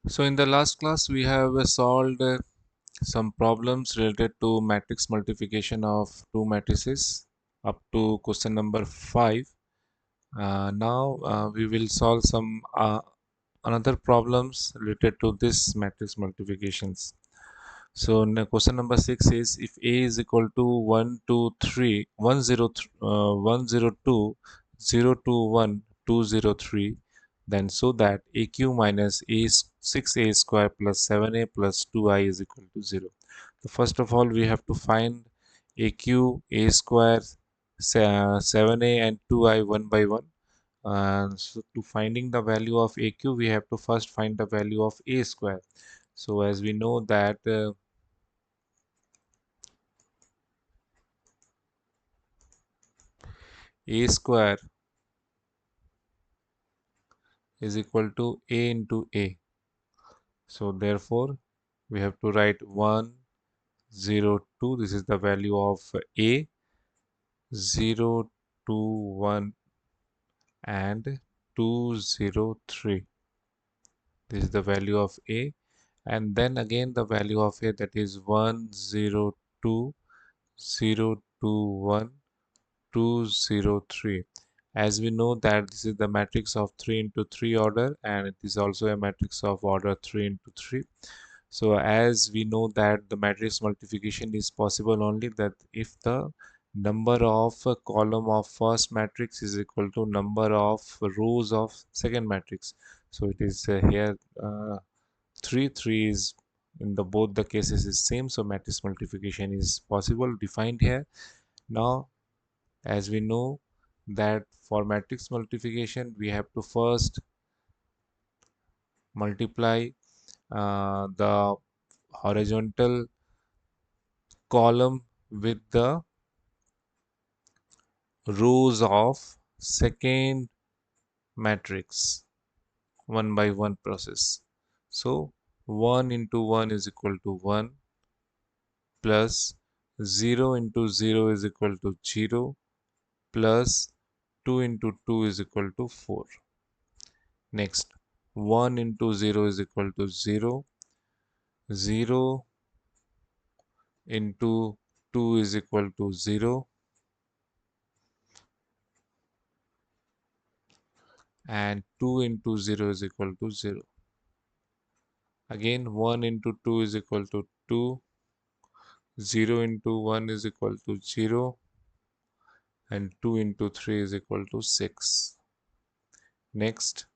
So in the last class we have solved some problems related to matrix multiplication of two matrices up to question number 5. Now we will solve some another problems related to this matrix multiplications. So question number 6 is if A is equal to 1, 2, 3, 1, 0, 102, 0, 2, 1, 2, 0, 3, then so that AQ minus A 6A square plus 7A plus 2I is equal to 0. So first of all, we have to find AQ, A square, 7A and 2I one by one. And so to finding the value of AQ, we have to first find the value of A square. So as we know that A square is equal to A into A. So therefore, we have to write 1, 0, 2. This is the value of A. 0, 2, 1 and 2, 0, 3. This is the value of A. And then again the value of A, that is 1, 0, 2, 0, 2, 1, 2, 0, 3. As we know that this is the matrix of 3 into 3 order, and it is also a matrix of order 3 into 3. So as we know that the matrix multiplication is possible only that if the number of column of first matrix is equal to number of rows of second matrix. So it is here 3 is in the both the cases is same, so matrix multiplication is possible defined here. Now as we know that for matrix multiplication we have to first multiply the horizontal column with the rows of second matrix one by one process. So 1 into 1 is equal to 1 plus 0 into 0 is equal to 0 plus 2 into 2 is equal to 4. Next, 1 into 0 is equal to 0, 0 into 2 is equal to 0, and 2 into 0 is equal to 0. Again, 1 into 2 is equal to 2, 0 into 1 is equal to 0, and 2 into 3 is equal to 6. Next,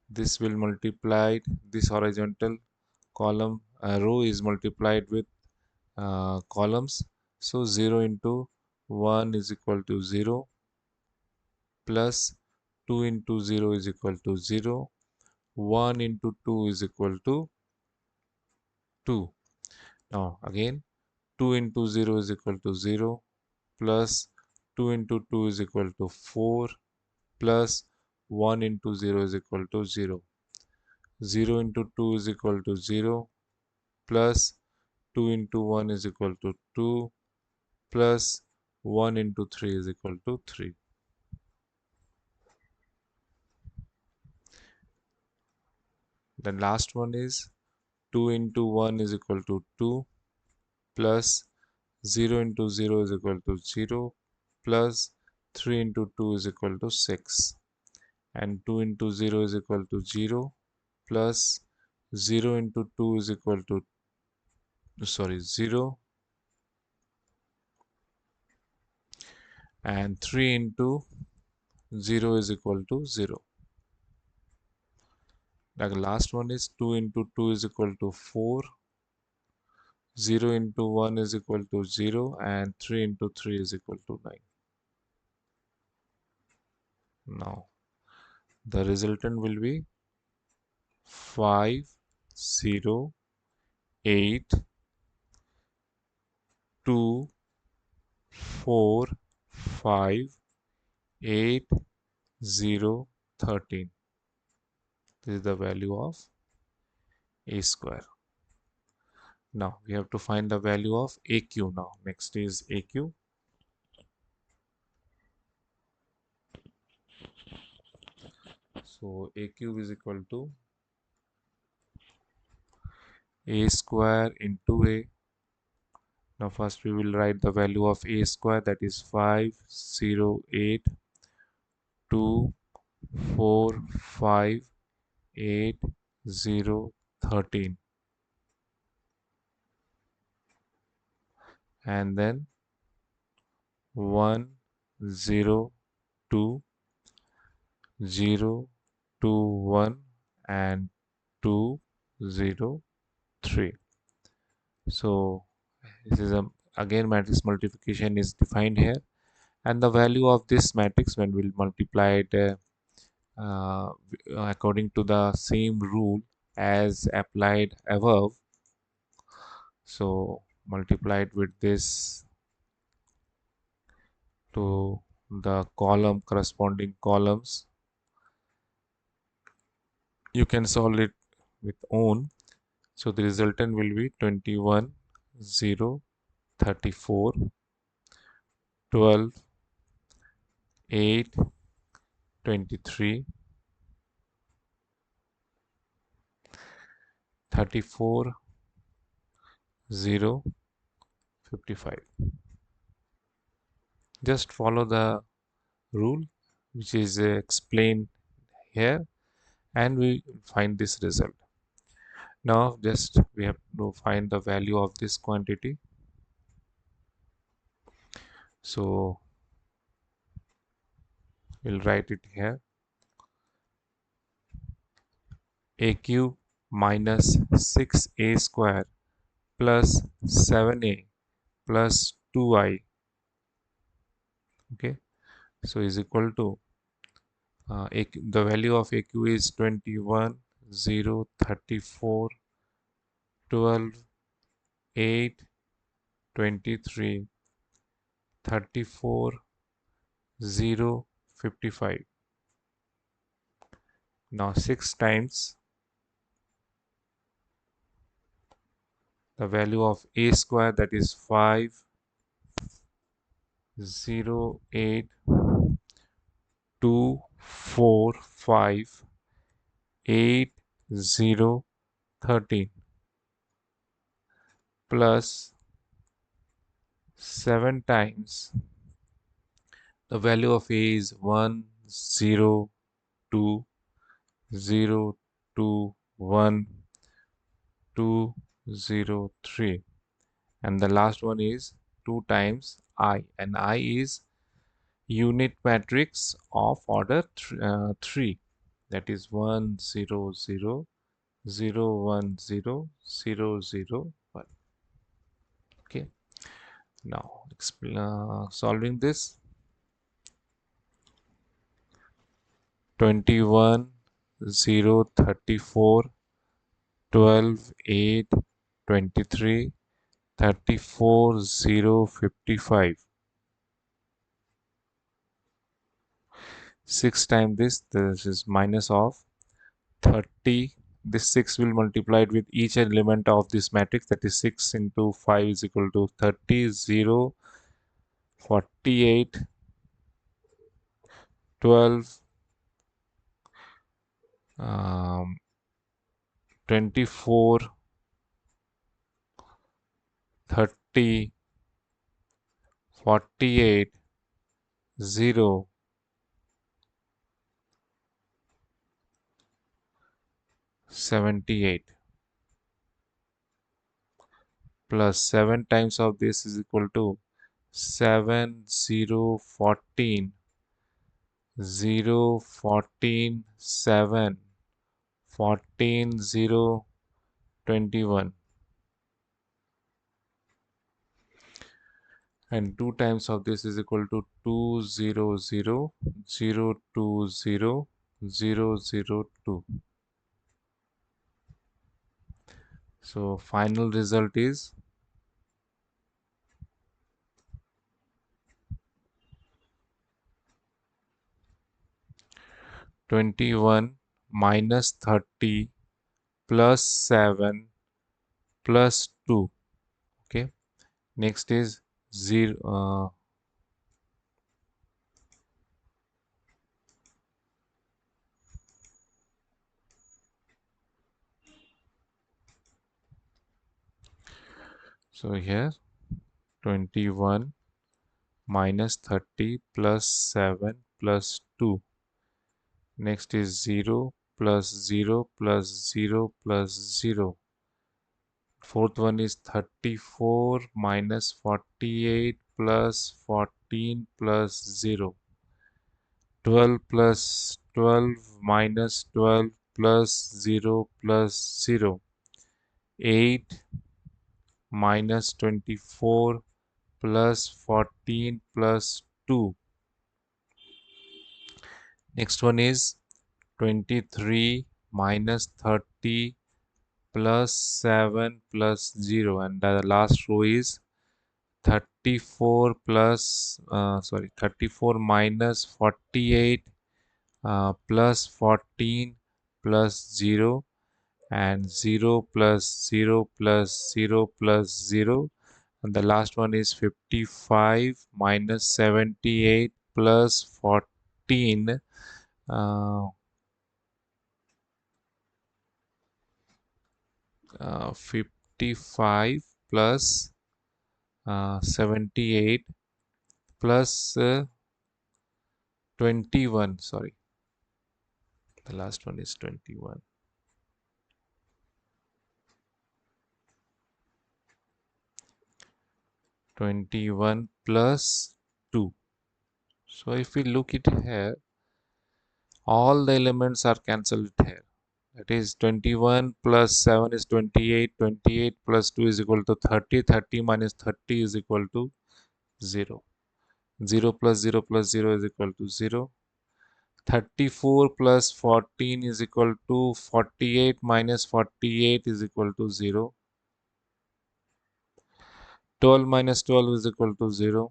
this will multiply this horizontal column row is multiplied with columns. So 0 into 1 is equal to 0 plus 2 into 0 is equal to 0. 1 into 2 is equal to 2. Now again 2 into 0 is equal to 0 plus 2 into 2 is equal to 4 plus 1 into 0 is equal to 0. 0 into 2 is equal to 0 plus 2 into 1 is equal to 2 plus 1 into 3 is equal to 3. The last one is 2 into 1 is equal to 2 plus 0 into 0 is equal to 0 plus 3 into 2 is equal to 6, and 2 into 0 is equal to 0 plus 0 into 2 is equal to 0, and 3 into 0 is equal to 0. The last one is 2 into 2 is equal to 4, 0 into 1 is equal to 0, and 3 into 3 is equal to 9. Now the resultant will be 5, 0, 8, 2, 4, 5, 8, 0, 13. This is the value of A square. Now we have to find the value of AQ now. Next is AQ. So AQ is equal to a square into a. Now first we will write the value of a square, that is 508 2 4 5 8 0 13, and then 1 0 2 0 2 1 and 2 0 3. So this is again matrix multiplication is defined here, and the value of this matrix when we'll multiply it uh, according to the same rule as applied above. So multiplied with this to the column corresponding columns, you can solve it with own. So the resultant will be 21 0 34 12 8 23 34 0 55. Just follow the rule which is explained here, and we find this result. Now just we have to find the value of this quantity. So we'll write it here. AQ minus 6a square plus 7a plus 2i, okay, so is equal to the value of AQ is 21 0 34 12 8 23 34 0 55. Now 6 times the value of a square, that is 5 0 8 2 4 5 8 0 13 plus 7 times the value of a is 1 0 2 0 2 1 2 0 3, and the last one is 2 times I, and I is unit matrix of order 3, that is 1 0 0 0 1 0 0 0 1. Okay, now solving this. 21 0 34 12 8 23 34 0 55. 6 times this is minus of 30. This 6 will multiply it with each element of this matrix, that is 6 into 5 is equal to 30 0 48 12 um, 24 30 48 0 78 plus 7 times of this is equal to 7 0 14 0 14 7 14 0 21, and 2 times of this is equal to 2 0 0 0 2 0 0 0 2. So final result is 21 minus 30 plus 7 plus 2. Okay, next is 0 So here 21 minus 30 plus 7 plus 2. Next is 0 plus 0 plus 0 plus 0. Fourth one is 34 minus 48 plus 14 plus 0. 12 plus 12 minus 12 plus 0 plus 0. 8 minus 24 plus 14 plus 2. Next one is 23 minus 30 plus 7 plus 0, and the last row is 34 minus 48 plus 14 plus 0, and 0 plus 0 plus 0 plus 0, and the last one is 55 minus 78 plus 14 uh, 55 plus 78 plus 21. Sorry, the last one is 21. 21 plus 2. So if we look it here, all the elements are cancelled here. That is 21 plus 7 is 28. 28 plus 2 is equal to 30. 30 minus 30 is equal to 0. 0 plus 0 plus 0 is equal to 0. 34 plus 14 is equal to 48 minus 48 is equal to 0. 12 minus 12 is equal to 0.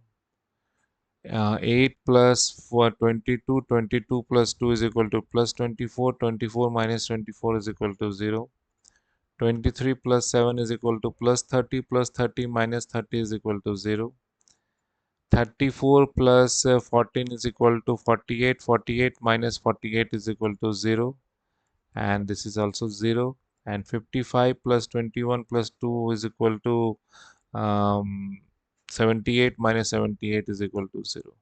8 plus 4, 22. 22 plus 2 is equal to plus 24. 24 minus 24 is equal to 0. 23 plus 7 is equal to plus 30. Plus 30 minus 30 is equal to 0. 34 plus 14 is equal to 48. 48 minus 48 is equal to 0. And this is also 0. And 55 plus 21 plus 2 is equal to 78 minus 78 is equal to 0.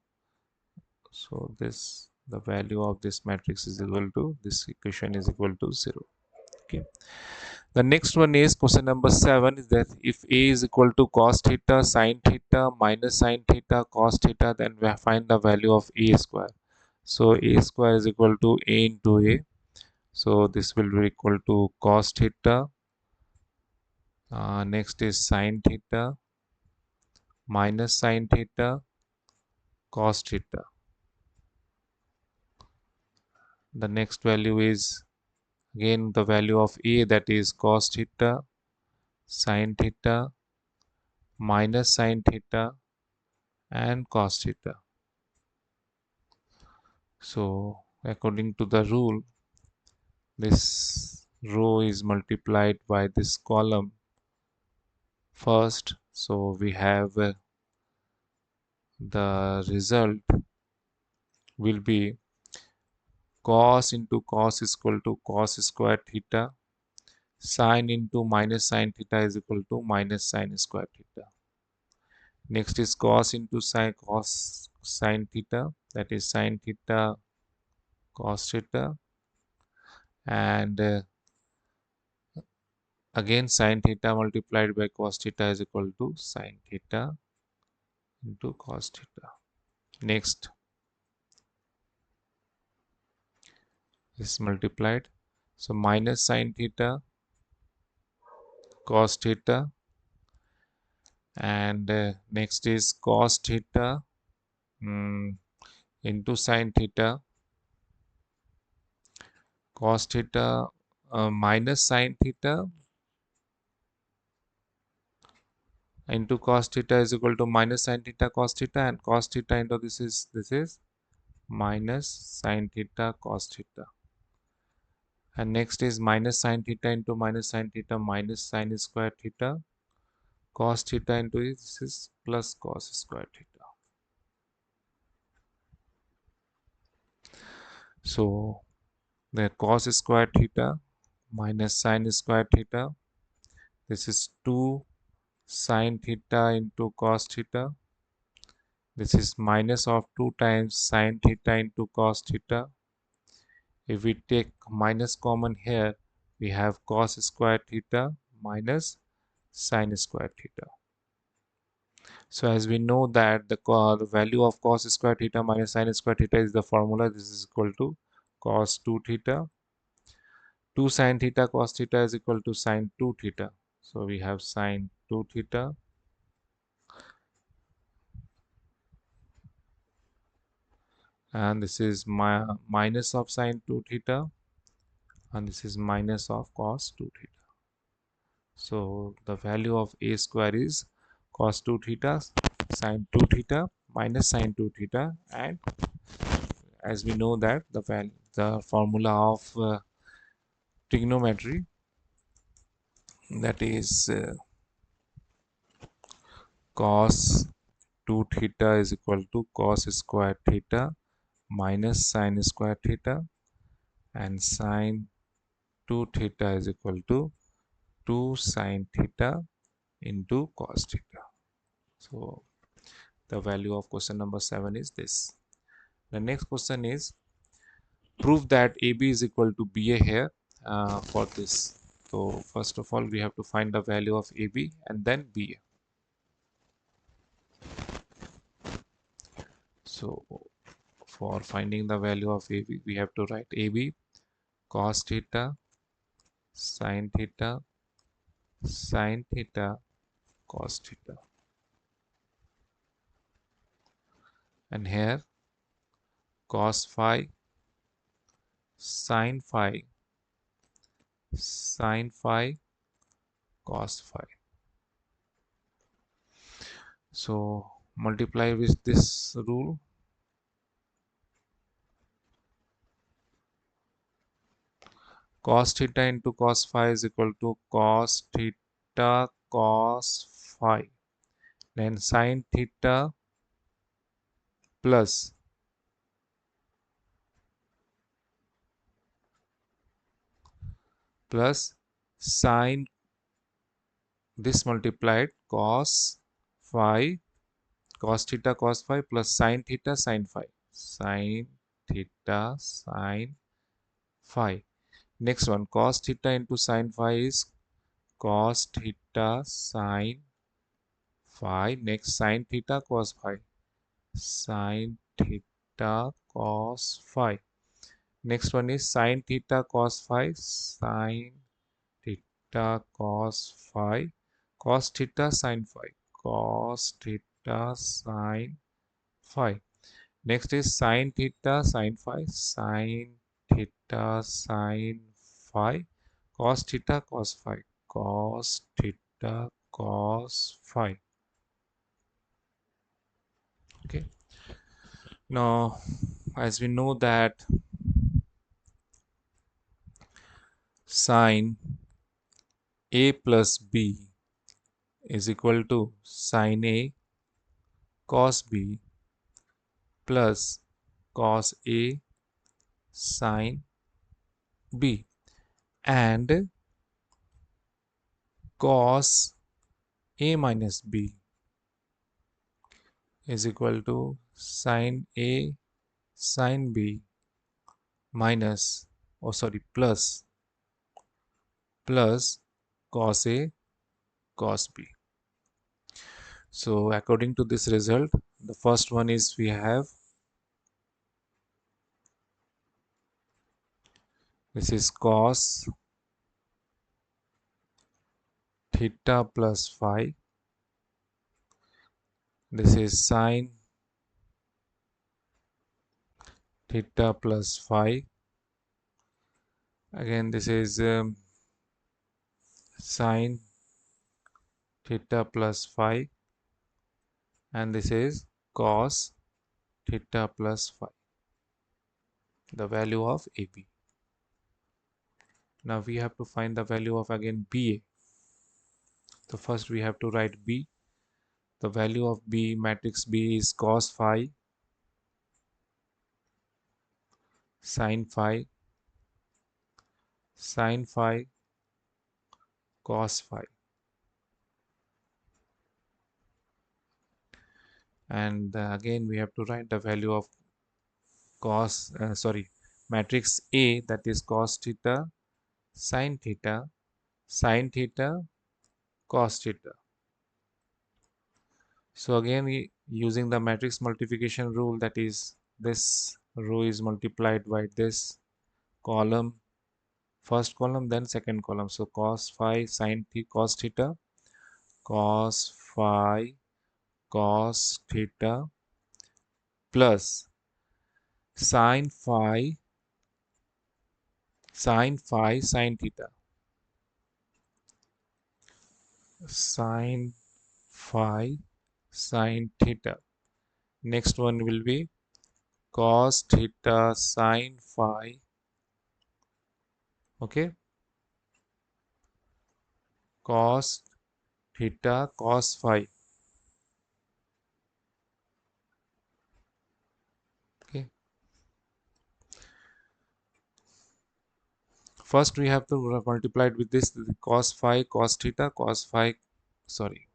So this, the value of this matrix is equal to, this equation is equal to 0. Okay. The next one is question number 7 is that if A is equal to cos theta sin theta minus sin theta cos theta, then we find the value of A square. So A square is equal to A into A. So this will be equal to cos theta. Next is sin theta minus sin theta cos theta. The next value is again the value of A, that is cos theta sin theta minus sin theta and cos theta. So according to the rule, this row is multiplied by this column first. So we have the result will be cos into cos is equal to cos square theta, sin into minus sin theta is equal to minus sin square theta. Next is cos into sin cos sin theta, that is sin theta cos theta, and again sin theta multiplied by cos theta is equal to sin theta into cos theta. Next is multiplied, so minus sin theta cos theta, and next is cos theta into sin theta cos theta minus sin theta into cos theta is equal to minus sin theta cos theta, and cos theta into this is minus sin theta cos theta, and next is minus sin theta into minus sin theta minus sin square theta cos theta into this is plus cos square theta. So the cos square theta minus sin square theta, this is 2 sine theta into cos theta. This is minus of 2 times sine theta into cos theta. If we take minus common here, we have cos square theta minus sine square theta. So as we know that the value of cos square theta minus sine square theta is the formula. This is equal to cos 2 theta. 2 sine theta cos theta is equal to sine 2 theta. So we have sine 2 theta, and this is minus of sine 2 theta, and this is minus of cos 2 theta. So the value of a square is cos 2 theta sine 2 theta minus sine 2 theta, and as we know that the formula of trigonometry, that is cos 2 theta is equal to cos square theta minus sine square theta, and sine 2 theta is equal to 2 sine theta into cos theta. So the value of question number 7 is this. The next question is prove that AB is equal to BA here for this. So first of all we have to find the value of AB and then BA. So for finding the value of AB we have to write AB cos theta sine theta sine theta cos theta, and here cos phi sin phi sin phi cos phi. So multiply with this rule. Cos theta into cos phi is equal to cos theta cos phi. Then sin theta plus sin this multiplied cos phi cos theta cos phi plus sin theta sin phi sin theta sin phi. Next one cos theta into sin phi is cos theta sin phi. Next sin theta cos phi sin theta cos phi. Next one is sin theta cos phi sin theta cos phi cos theta sin phi cos theta sin phi. Next is sin theta sin phi sin theta sin phi cos theta cos phi cos theta cos phi. Okay, now as we know that sin a plus b is equal to sin a cos b plus cos a sin b, and cos a minus b is equal to sin a sin b minus, oh sorry, plus cos a cos b. So according to this result, the first one is we have this is cos theta plus phi, this is sin theta plus phi, again this is sin theta plus phi, and this is cos theta plus phi, the value of AB. Now we have to find the value of again BA. So first we have to write B. The value of B, matrix B, is cos phi sin phi sin phi cos phi. and again we have to write the value of matrix A, that is cos theta, sin theta, sin theta, cos theta. So again using the matrix multiplication rule, that is this row is multiplied by this column, first column, then second column. So cos phi sin theta cos theta, cos phi cos theta plus sin phi sin theta, sin phi sin theta. Next one will be cos theta sin phi. Okay, cos theta cos phi. Okay, first we have to multiply it with this cos phi cos theta cos phi. Sorry.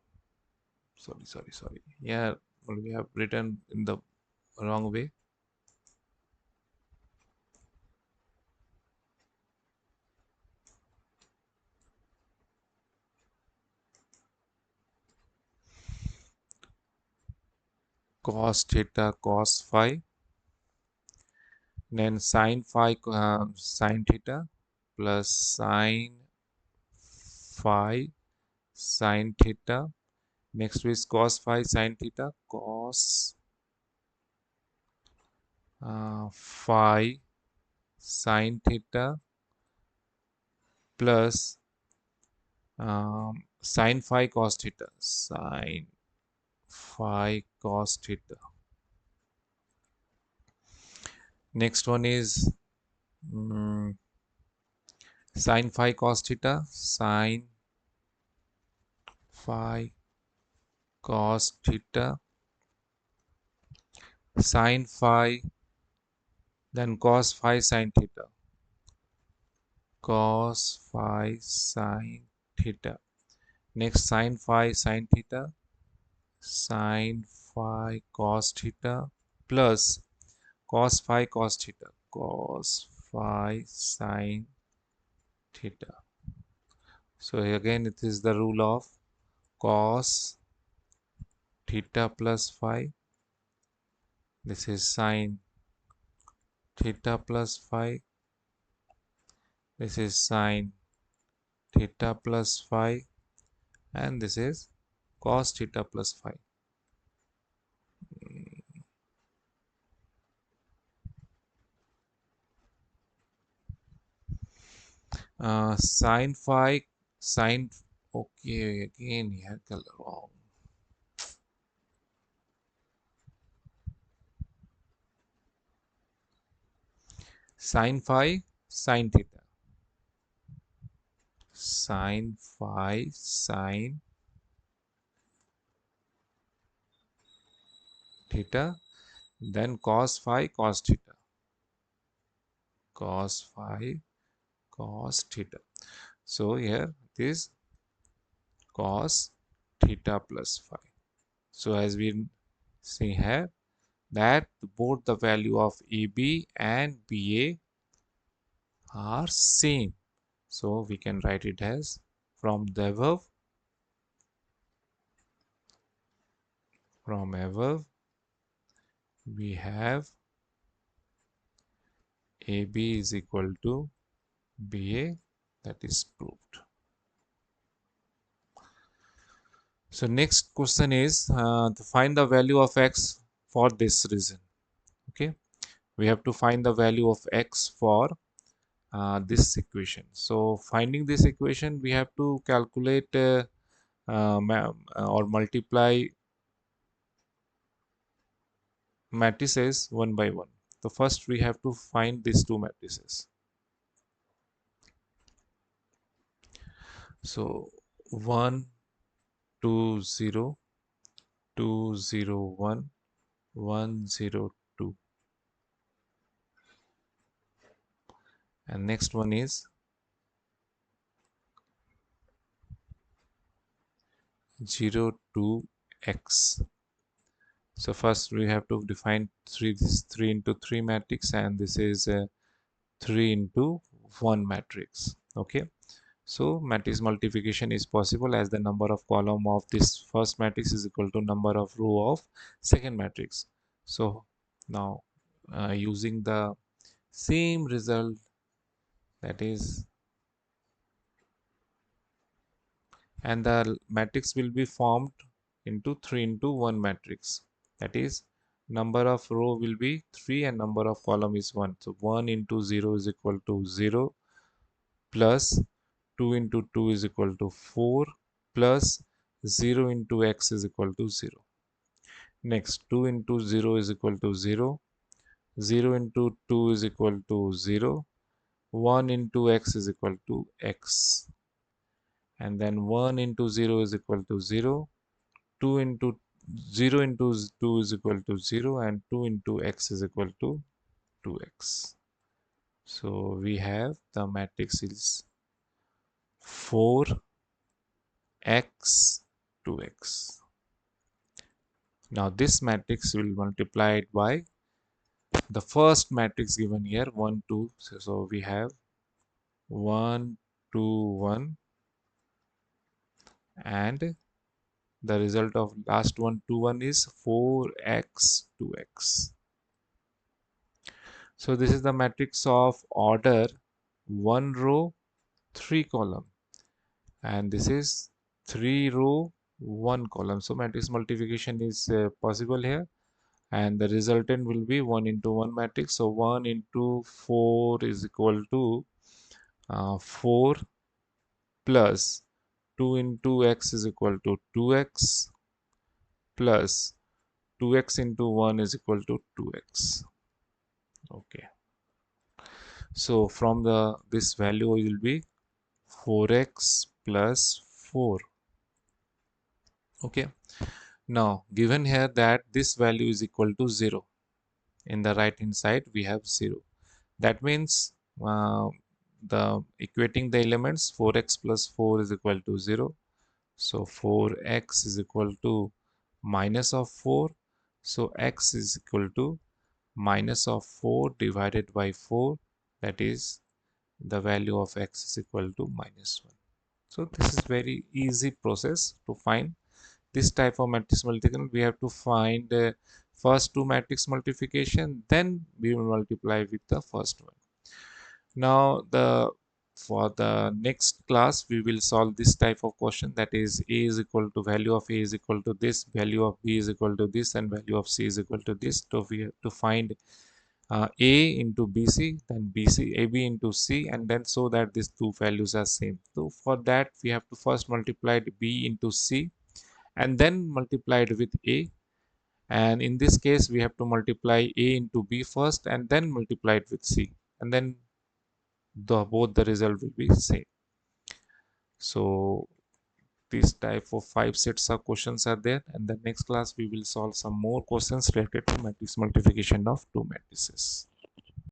Yeah, we have written in the wrong way. Cos theta cos phi, then sin phi sin theta plus sin phi sin theta. Next is cos phi sin theta cos phi sin theta plus sin phi cos theta sin phi cos theta. Next one is sin phi cos theta sin phi cos theta sin phi, then cos phi sin theta cos phi sin theta. Next sin phi sin theta sin phi cos theta plus cos phi cos theta cos phi sin theta. So again it is the rule of cos theta plus phi. This is sin theta plus phi. This is sin theta plus phi, and this is cos theta plus phi. Sin phi sin, okay, again he had color wrong. Sin phi sin theta, sin phi sin theta, then cos phi cos theta cos phi cos theta. So here it is cos theta plus phi. So as we see here that both the value of AB and BA are same. So we can write it as from above we have AB is equal to BA, that is proved. So next question is to find the value of x for this reason. Okay, we have to find the value of x for this equation. So finding this equation we have to calculate or multiply matrices one by one. So first we have to find these two matrices. So 1 2 0 2 0 1 1 0 2, and next one is 0 2 x. So first we have to define this 3 into 3 matrix, and this is 3 into 1 matrix. Okay, so matrix multiplication is possible as the number of column of this first matrix is equal to number of row of second matrix. So now using the same result, that is, and the matrix will be formed into 3 into 1 matrix, that is, number of row will be 3 and number of column is 1. So 1 into 0 is equal to 0, plus 2 into 2 is equal to 4, plus 0 into x is equal to 0. Next, 2 into 0 is equal to 0, 0 into 2 is equal to 0, 1 into x is equal to x, and then 1 into 0 is equal to 0, 2 into 0 into 2 is equal to 0, and 2 into x is equal to 2x. So we have the matrix is 4x, 2x. Now this matrix will multiply it by the first matrix given here, 1 2. So we have 1 2 1, and the result of last one 2 1 is 4x 2x. So this is the matrix of order 1 row 3 column, and this is 3 row 1 column. So matrix multiplication is possible here, and the resultant will be 1 into 1 matrix. So 1 into 4 is equal to 4, plus 2 into x is equal to 2x, plus 2x into 1 is equal to 2x. Okay, so from the this value will be 4x plus 4. Okay, now given here that this value is equal to 0, in the right hand side we have 0. That means the equating the elements, 4x plus 4 is equal to 0. So 4x is equal to minus of 4. So x is equal to minus of 4 divided by 4, that is, the value of x is equal to minus 1. So this is very easy process to find this type of matrix multiplication. We have to find first two matrix multiplication, then we will multiply with the first one. Now for the next class we will solve this type of question, that is, a is equal to value of a is equal to this, value of b is equal to this, and value of c is equal to this. So we have to find a into bc, then bc ab into c, and then so that these two values are same. So for that we have to first multiply b into c and then multiply it with a, and in this case we have to multiply a into b first and then multiply it with c, and then both the result will be same. So this type of 5 sets of questions are there, and the next class we will solve some more questions related to matrix multiplication of two matrices.